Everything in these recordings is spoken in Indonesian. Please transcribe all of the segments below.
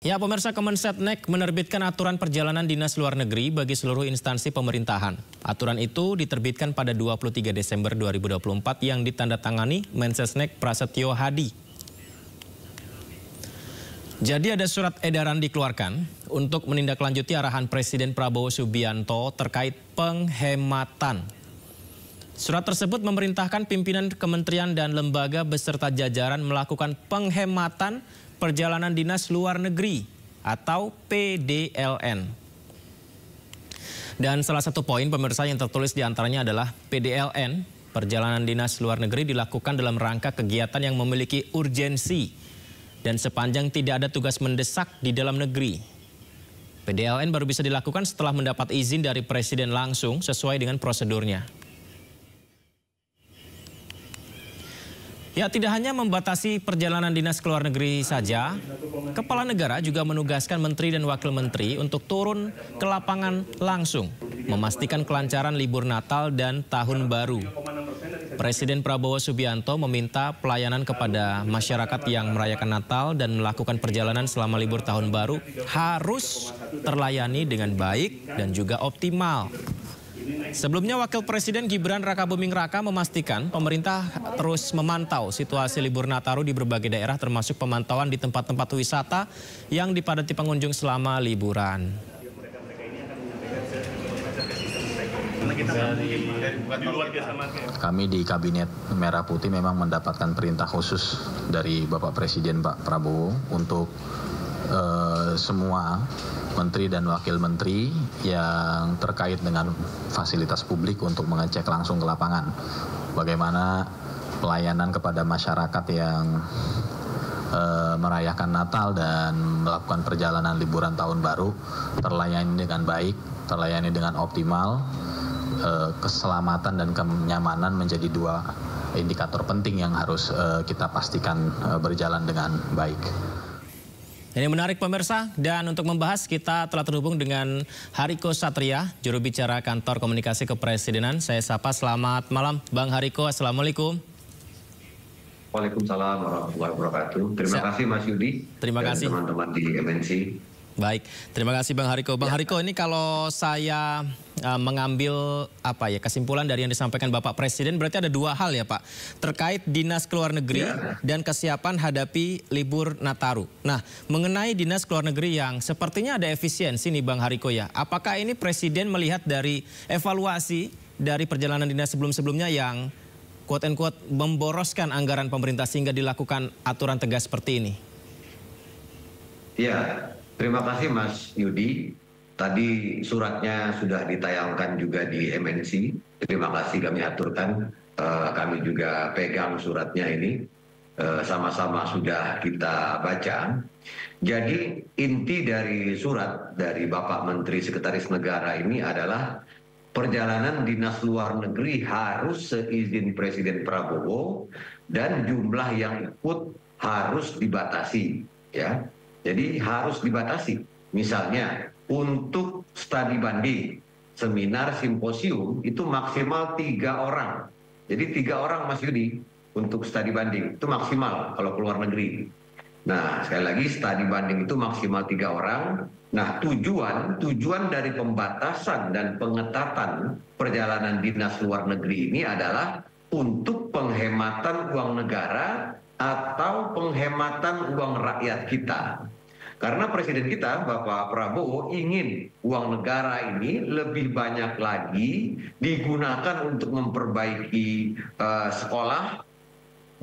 Ya, pemirsa, Kemensetnek menerbitkan aturan perjalanan dinas luar negeri bagi seluruh instansi pemerintahan. Aturan itu diterbitkan pada 23 Desember 2024 yang ditandatangani Mensesnek Prasetyo Hadi. Jadi ada surat edaran dikeluarkan untuk menindaklanjuti arahan Presiden Prabowo Subianto terkait penghematan. Surat tersebut memerintahkan pimpinan kementerian dan lembaga beserta jajaran melakukan penghematan perjalanan dinas luar negeri atau PDLN. Dan salah satu poin pemirsa yang tertulis diantaranya adalah PDLN, perjalanan dinas luar negeri dilakukan dalam rangka kegiatan yang memiliki urgensi dan sepanjang tidak ada tugas mendesak di dalam negeri. PDLN baru bisa dilakukan setelah mendapat izin dari Presiden langsung sesuai dengan prosedurnya. Ya, tidak hanya membatasi perjalanan dinas ke luar negeri saja, Kepala Negara juga menugaskan Menteri dan Wakil Menteri untuk turun ke lapangan langsung, memastikan kelancaran libur Natal dan Tahun Baru. Presiden Prabowo Subianto meminta pelayanan kepada masyarakat yang merayakan Natal dan melakukan perjalanan selama libur Tahun Baru harus terlayani dengan baik dan juga optimal. Sebelumnya, Wakil Presiden Gibran Rakabuming Raka memastikan pemerintah terus memantau situasi libur Nataru di berbagai daerah termasuk pemantauan di tempat-tempat wisata yang dipadati pengunjung selama liburan. Kami di Kabinet Merah Putih memang mendapatkan perintah khusus dari Bapak Presiden Pak Prabowo untuk semua menteri dan wakil menteri yang terkait dengan fasilitas publik untuk mengecek langsung ke lapangan bagaimana pelayanan kepada masyarakat yang merayakan Natal dan melakukan perjalanan liburan tahun baru terlayani dengan baik, terlayani dengan optimal. Keselamatan dan kenyamanan menjadi dua indikator penting yang harus kita pastikan berjalan dengan baik. Ini menarik pemirsa, dan untuk membahas kita telah terhubung dengan Hariko Satria, juru bicara Kantor Komunikasi Kepresidenan. Saya sapa, selamat malam Bang Hariko, Assalamualaikum. Waalaikumsalam warahmatullahi wabarakatuh. Terima kasih Mas Yudi. Terima kasih teman-teman di MNC. Baik, terima kasih Bang Hariko. Bang Hariko, ini kalau saya mengambil kesimpulan dari yang disampaikan Bapak Presiden, berarti ada dua hal ya Pak, terkait dinas keluar negeri dan kesiapan hadapi libur Nataru. Nah, mengenai dinas keluar negeri yang sepertinya ada efisiensi nih Bang Hariko ya, apakah ini Presiden melihat dari evaluasi dari perjalanan dinas sebelum-sebelumnya yang quote-unquote memboroskan anggaran pemerintah sehingga dilakukan aturan tegas seperti ini? Ya, terima kasih Mas Yudi. Tadi suratnya sudah ditayangkan juga di MNC. Terima kasih kami aturkan. Kami juga pegang suratnya ini. Sama-sama sudah kita baca. Jadi inti dari surat dari Bapak Menteri Sekretaris Negara ini adalah perjalanan dinas luar negeri harus seizin Presiden Prabowo dan jumlah yang ikut harus dibatasi. Ya. Jadi harus dibatasi. Misalnya untuk studi banding, seminar, simposium itu maksimal 3 orang. Jadi 3 orang Mas Yudi untuk studi banding itu maksimal kalau keluar negeri. Nah sekali lagi studi banding itu maksimal 3 orang. Nah tujuan dari pembatasan dan pengetatan perjalanan dinas luar negeri ini adalah untuk penghematan uang negara atau penghematan uang rakyat kita. Karena Presiden kita, Bapak Prabowo, ingin uang negara ini lebih banyak lagi digunakan untuk memperbaiki sekolah,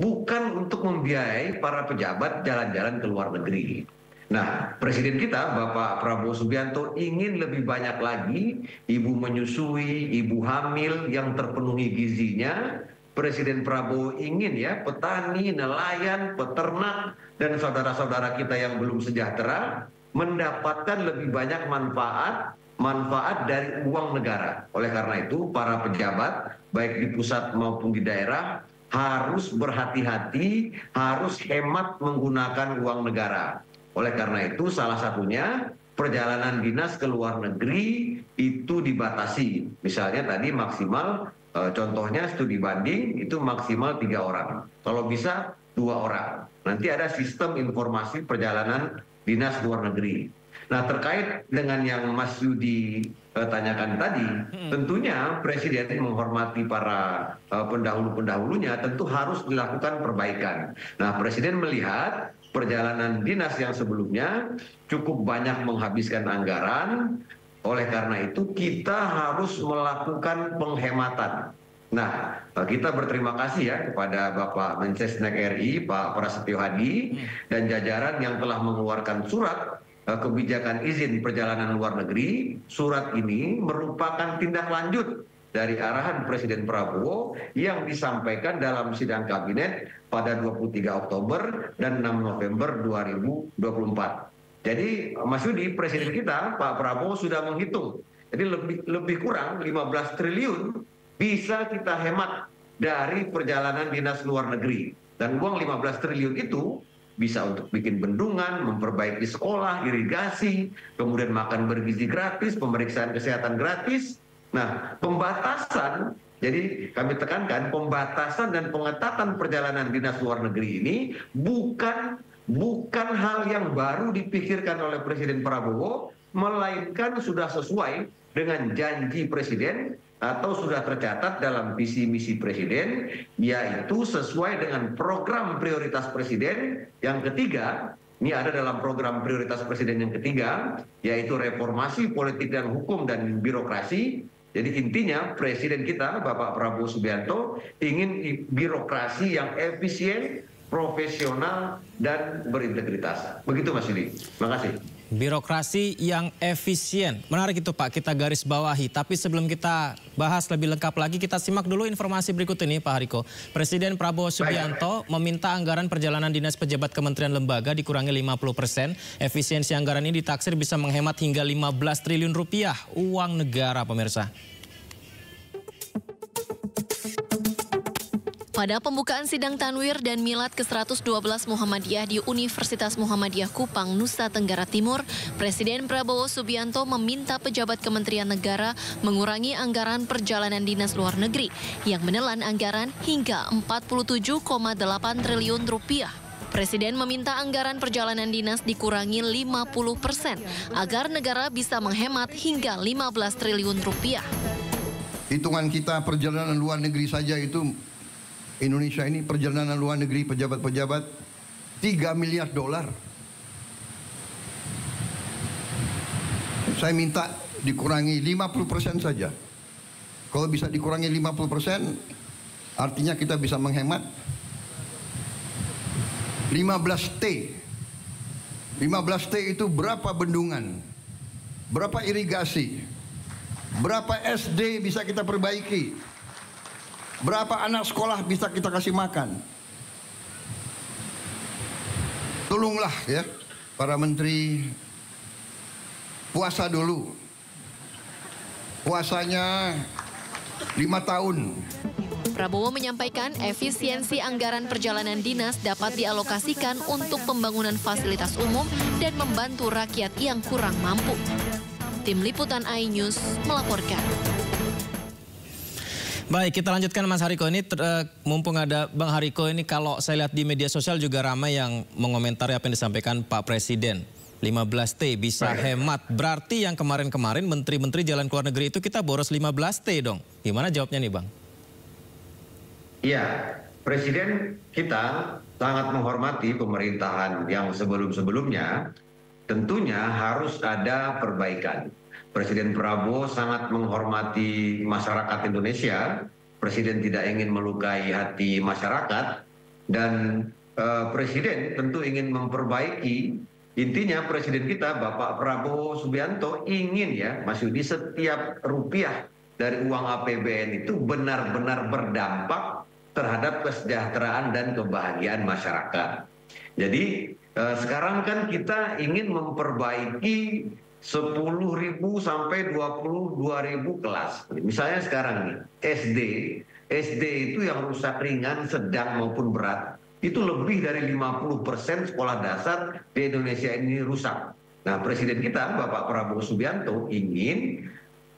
bukan untuk membiayai para pejabat jalan-jalan ke luar negeri. Nah, Presiden kita, Bapak Prabowo Subianto, ingin lebih banyak lagi ibu menyusui, ibu hamil yang terpenuhi gizinya. Presiden Prabowo ingin ya petani, nelayan, peternak, dan saudara-saudara kita yang belum sejahtera mendapatkan lebih banyak manfaat dari uang negara. Oleh karena itu para pejabat baik di pusat maupun di daerah harus berhati-hati, harus hemat menggunakan uang negara. Oleh karena itu salah satunya perjalanan dinas ke luar negeri itu dibatasi. Misalnya tadi maksimal contohnya studi banding itu maksimal 3 orang. Kalau bisa 2 orang. Nanti ada sistem informasi perjalanan dinas luar negeri. Nah, terkait dengan yang Mas Yudi tanyakan tadi, tentunya Presiden menghormati para pendahulu-pendahulunya, tentu harus dilakukan perbaikan. Nah, Presiden melihat perjalanan dinas yang sebelumnya cukup banyak menghabiskan anggaran, oleh karena itu kita harus melakukan penghematan. Nah, kita berterima kasih ya kepada Bapak Mensesnek RI, Pak Prasetyo Hadi, dan jajaran yang telah mengeluarkan surat kebijakan izin perjalanan luar negeri. Surat ini merupakan tindak lanjut dari arahan Presiden Prabowo yang disampaikan dalam sidang kabinet pada 23 Oktober dan 6 November 2024. Jadi Mas Yudi, Presiden kita Pak Prabowo sudah menghitung. Jadi lebih kurang 15 triliun bisa kita hemat dari perjalanan dinas luar negeri. Dan uang 15 triliun itu bisa untuk bikin bendungan, memperbaiki sekolah, irigasi, kemudian makan bergizi gratis, pemeriksaan kesehatan gratis. Nah, pembatasan, jadi kami tekankan pembatasan dan pengetatan perjalanan dinas luar negeri ini bukan hal yang baru dipikirkan oleh Presiden Prabowo, melainkan sudah sesuai dengan janji Presiden atau sudah tercatat dalam visi misi Presiden, yaitu sesuai dengan program prioritas Presiden yang ketiga. Ini ada dalam program prioritas Presiden yang ketiga, yaitu reformasi politik dan hukum dan birokrasi. Jadi intinya Presiden kita Bapak Prabowo Subianto ingin birokrasi yang efisien, profesional, dan berintegritas. Begitu Mas Yudi. Terima kasih. Birokrasi yang efisien. Menarik itu Pak, kita garis bawahi. Tapi sebelum kita bahas lebih lengkap lagi, kita simak dulu informasi berikut ini Pak Hariko. Presiden Prabowo Subianto meminta anggaran perjalanan dinas pejabat kementerian lembaga dikurangi 50%. Efisiensi anggaran ini ditaksir bisa menghemat hingga 15 triliun rupiah uang negara pemirsa. Pada pembukaan sidang Tanwir dan Milad ke-112 Muhammadiyah di Universitas Muhammadiyah Kupang, Nusa Tenggara Timur, Presiden Prabowo Subianto meminta pejabat Kementerian Negara mengurangi anggaran perjalanan dinas luar negeri yang menelan anggaran hingga 47,8 triliun rupiah. Presiden meminta anggaran perjalanan dinas dikurangi 50% agar negara bisa menghemat hingga 15 triliun rupiah. Hitungan kita perjalanan luar negeri saja itu Indonesia ini perjalanan luar negeri pejabat-pejabat 3 miliar dolar. Saya minta dikurangi 50% saja. Kalau bisa dikurangi 50%, artinya kita bisa menghemat 15T. 15T itu berapa bendungan, berapa irigasi, berapa SD bisa kita perbaiki, berapa anak sekolah bisa kita kasih makan. Tolonglah ya para menteri, puasa dulu. Puasanya 5 tahun. Prabowo menyampaikan efisiensi anggaran perjalanan dinas dapat dialokasikan untuk pembangunan fasilitas umum dan membantu rakyat yang kurang mampu. Tim Liputan iNews melaporkan. Baik, kita lanjutkan Mas Hariko. Ini mumpung ada Bang Hariko, ini kalau saya lihat di media sosial juga ramai yang mengomentari apa yang disampaikan Pak Presiden. 15T bisa hemat. Berarti yang kemarin-kemarin menteri-menteri jalan ke luar negeri itu kita boros 15T dong. Gimana jawabnya nih Bang? Iya, Presiden kita sangat menghormati pemerintahan yang sebelum-sebelumnya. Tentunya harus ada perbaikan. Presiden Prabowo sangat menghormati masyarakat Indonesia. Presiden tidak ingin melukai hati masyarakat. Dan Presiden tentu ingin memperbaiki. Intinya Presiden kita Bapak Prabowo Subianto ingin ya Mas Yudi, setiap rupiah dari uang APBN itu benar-benar berdampak terhadap kesejahteraan dan kebahagiaan masyarakat. Jadi sekarang kan kita ingin memperbaiki 10.000 sampai 22.000 kelas. Misalnya sekarang nih, SD itu yang rusak ringan, sedang maupun berat, itu lebih dari 50% sekolah dasar di Indonesia ini rusak. Nah, Presiden kita Bapak Prabowo Subianto ingin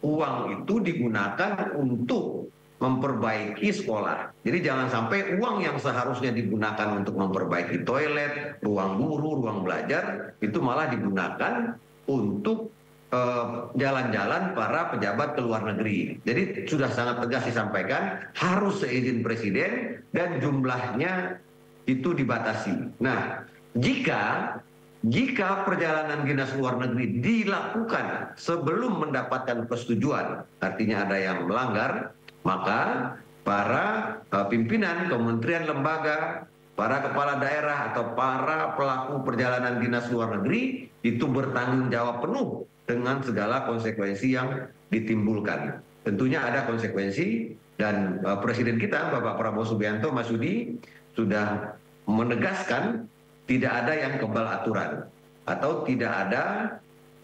uang itu digunakan untuk memperbaiki sekolah. Jadi jangan sampai uang yang seharusnya digunakan untuk memperbaiki toilet, ruang guru, ruang belajar, itu malah digunakan untuk jalan-jalan para pejabat ke luar negeri. Jadi sudah sangat tegas disampaikan, harus seizin presiden dan jumlahnya itu dibatasi. Nah, jika perjalanan dinas luar negeri dilakukan sebelum mendapatkan persetujuan, artinya ada yang melanggar, maka para pimpinan kementerian lembaga, para kepala daerah atau para pelaku perjalanan dinas luar negeri itu bertanggung jawab penuh dengan segala konsekuensi yang ditimbulkan. Tentunya ada konsekuensi dan Presiden kita Bapak Prabowo Subianto, Mas Yudi, sudah menegaskan tidak ada yang kebal aturan atau tidak ada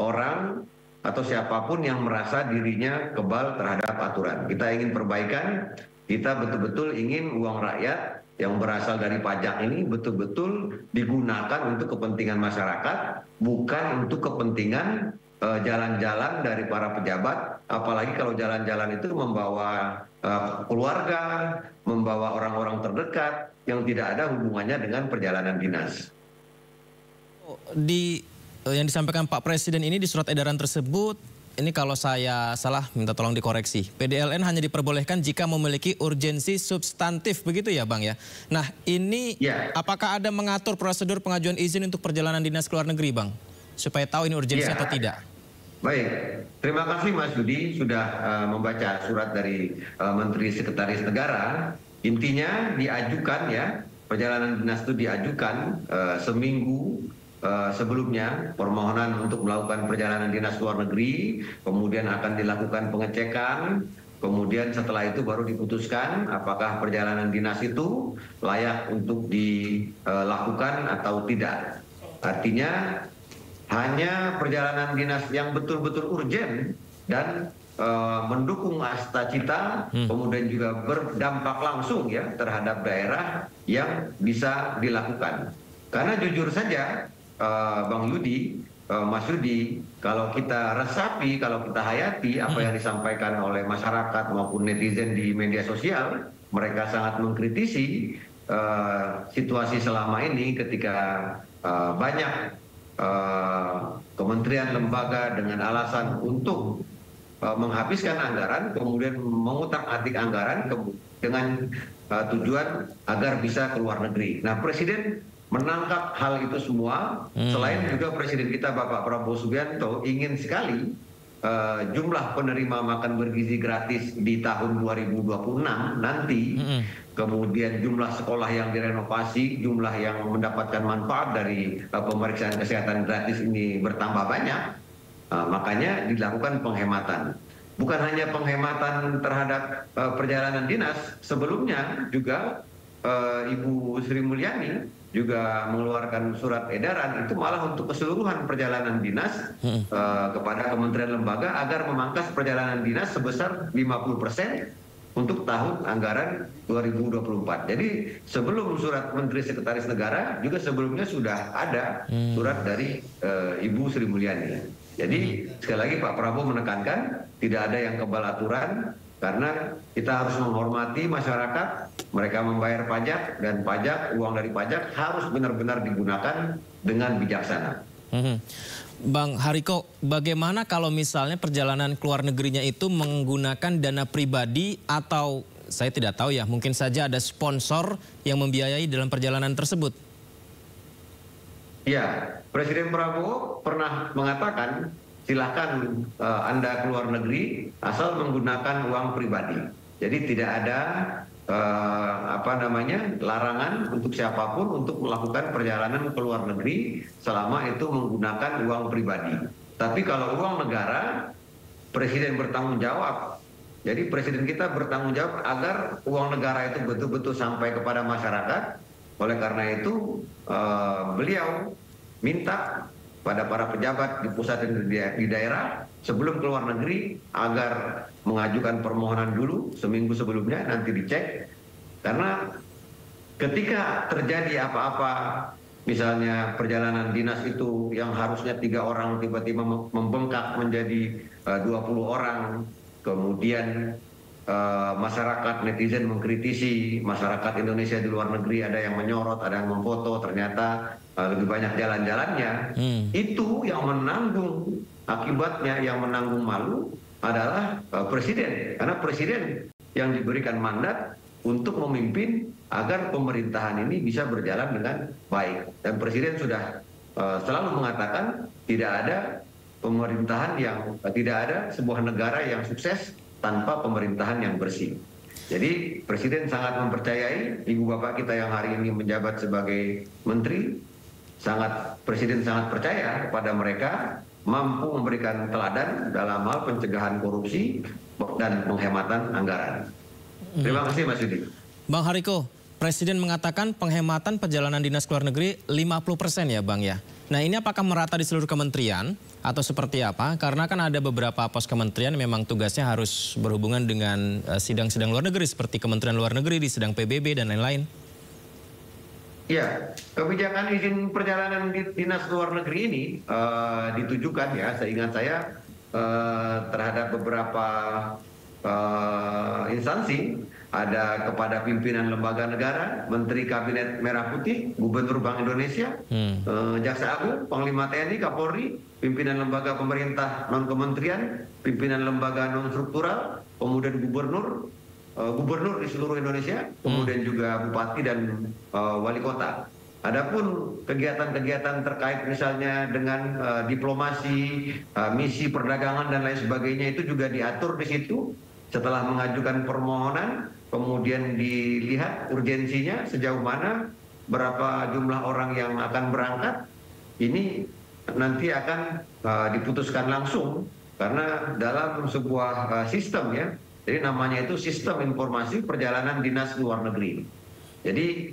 orang atau siapapun yang merasa dirinya kebal terhadap aturan. Kita ingin perbaikan, kita betul-betul ingin uang rakyat yang berasal dari pajak ini betul-betul digunakan untuk kepentingan masyarakat, bukan untuk kepentingan jalan-jalan dari para pejabat, apalagi kalau jalan-jalan itu membawa keluarga, membawa orang-orang terdekat yang tidak ada hubungannya dengan perjalanan dinas. Yang disampaikan Pak Presiden ini di surat edaran tersebut, ini kalau saya salah minta tolong dikoreksi. PDLN hanya diperbolehkan jika memiliki urgensi substantif, begitu ya Bang ya? Nah ini apakah ada mengatur prosedur pengajuan izin untuk perjalanan dinas ke luar negeri Bang? Supaya tahu ini urgensi atau tidak? Baik, terima kasih Mas Yudi sudah membaca surat dari Menteri Sekretaris Negara. Intinya diajukan ya, perjalanan dinas itu diajukan seminggu sebelumnya permohonan untuk melakukan perjalanan dinas luar negeri, kemudian akan dilakukan pengecekan, kemudian setelah itu baru diputuskan apakah perjalanan dinas itu layak untuk dilakukan atau tidak. Artinya hanya perjalanan dinas yang betul-betul urgen dan mendukung cita-cita, kemudian juga berdampak langsung ya terhadap daerah yang bisa dilakukan. Karena jujur saja Bang Yudi, Mas Yudi, kalau kita resapi, kalau kita hayati apa yang disampaikan oleh masyarakat maupun netizen di media sosial, mereka sangat mengkritisi situasi selama ini ketika banyak kementerian lembaga dengan alasan untuk menghabiskan anggaran, kemudian mengutak-atik anggaran dengan tujuan agar bisa ke luar negeri. Nah, Presiden menangkap hal itu semua. Selain juga Presiden kita Bapak Prabowo Subianto ingin sekali jumlah penerima makan bergizi gratis di tahun 2026 nanti, kemudian jumlah sekolah yang direnovasi, jumlah yang mendapatkan manfaat dari pemeriksaan kesehatan gratis ini bertambah banyak. Makanya dilakukan penghematan. Bukan hanya penghematan terhadap perjalanan dinas, sebelumnya juga Ibu Sri Mulyani juga mengeluarkan surat edaran itu malah untuk keseluruhan perjalanan dinas kepada kementerian lembaga agar memangkas perjalanan dinas sebesar 50% untuk tahun anggaran 2024. Jadi sebelum surat Menteri Sekretaris Negara juga sebelumnya sudah ada surat dari Ibu Sri Mulyani. Jadi sekali lagi Pak Prabowo menekankan tidak ada yang kebal aturan, karena kita harus menghormati masyarakat, mereka membayar pajak, dan pajak, uang dari pajak harus benar-benar digunakan dengan bijaksana. Bang Hariko, bagaimana kalau misalnya perjalanan ke luar negerinya itu menggunakan dana pribadi atau saya tidak tahu ya, mungkin saja ada sponsor yang membiayai dalam perjalanan tersebut? Ya, Presiden Prabowo pernah mengatakan silahkan Anda keluar negeri asal menggunakan uang pribadi. Jadi tidak ada larangan untuk siapapun untuk melakukan perjalanan ke luar negeri selama itu menggunakan uang pribadi. Tapi kalau uang negara, Presiden bertanggung jawab. Jadi Presiden kita bertanggung jawab agar uang negara itu betul-betul sampai kepada masyarakat. Oleh karena itu beliau minta pada para pejabat di pusat dan di daerah sebelum keluar negeri agar mengajukan permohonan dulu seminggu sebelumnya, nanti dicek. Karena ketika terjadi apa-apa, misalnya perjalanan dinas itu yang harusnya 3 orang tiba-tiba membengkak menjadi 20 orang, kemudian masyarakat netizen mengkritisi, masyarakat Indonesia di luar negeri ada yang menyorot, ada yang memfoto, ternyata lebih banyak jalan-jalannya. Itu yang menanggung akibatnya, yang menanggung malu adalah presiden, karena presiden yang diberikan mandat untuk memimpin agar pemerintahan ini bisa berjalan dengan baik. Dan presiden sudah selalu mengatakan tidak ada pemerintahan yang tidak ada sebuah negara yang sukses tanpa pemerintahan yang bersih. Jadi presiden sangat mempercayai ibu bapak kita yang hari ini menjabat sebagai menteri, presiden sangat percaya kepada mereka mampu memberikan teladan dalam hal pencegahan korupsi dan penghematan anggaran. Terima kasih Mas Yudi. Bang Hariko, presiden mengatakan penghematan perjalanan dinas ke luar negeri 50% ya Bang ya. Nah ini apakah merata di seluruh kementerian atau seperti apa? Karena kan ada beberapa pos kementerian memang tugasnya harus berhubungan dengan sidang-sidang luar negeri seperti Kementerian Luar Negeri di sidang PBB dan lain-lain. Ya, kebijakan izin perjalanan dinas luar negeri ini ditujukan ya, seingat saya terhadap beberapa instansi, ada kepada pimpinan lembaga negara, Menteri Kabinet Merah Putih, Gubernur Bank Indonesia, Jaksa Agung, Panglima TNI, Kapolri, pimpinan lembaga pemerintah non-kementerian, pimpinan lembaga non-struktural, kemudian gubernur di seluruh Indonesia, kemudian juga bupati dan wali kota. Adapun kegiatan-kegiatan terkait misalnya dengan diplomasi, misi perdagangan dan lain sebagainya itu juga diatur di situ. Setelah mengajukan permohonan, kemudian dilihat urgensinya sejauh mana, berapa jumlah orang yang akan berangkat, ini nanti akan diputuskan langsung karena dalam sebuah sistem ya. Jadi namanya itu sistem informasi perjalanan dinas luar negeri. Jadi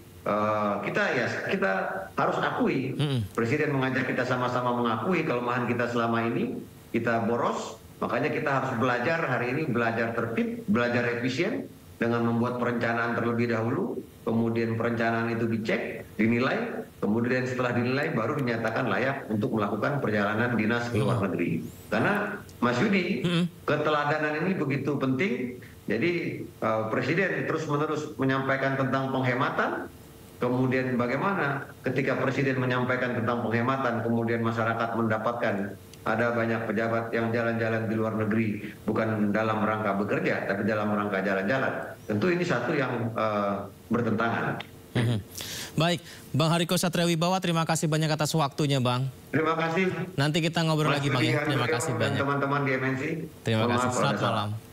kita harus akui, presiden mengajak kita sama-sama mengakui kelemahan kita selama ini, kita boros. Makanya kita harus belajar hari ini, belajar tertib, belajar efisien dengan membuat perencanaan terlebih dahulu, kemudian perencanaan itu dicek, dinilai, kemudian setelah dinilai baru dinyatakan layak untuk melakukan perjalanan dinas ke luar negeri. Karena Mas Yudi, keteladanan ini begitu penting. Jadi presiden terus-menerus menyampaikan tentang penghematan, kemudian bagaimana ketika presiden menyampaikan tentang penghematan, kemudian masyarakat mendapatkan ada banyak pejabat yang jalan-jalan di luar negeri bukan dalam rangka bekerja tapi dalam rangka jalan-jalan. Tentu ini satu yang bertentangan. Baik, Bang Hariko Satriawibawa, terima kasih banyak atas waktunya Bang. Terima kasih. Nanti kita ngobrol lagi Bang ya. Terima kasih banyak. Teman-teman di MNC. Terima kasih. Selamat malam.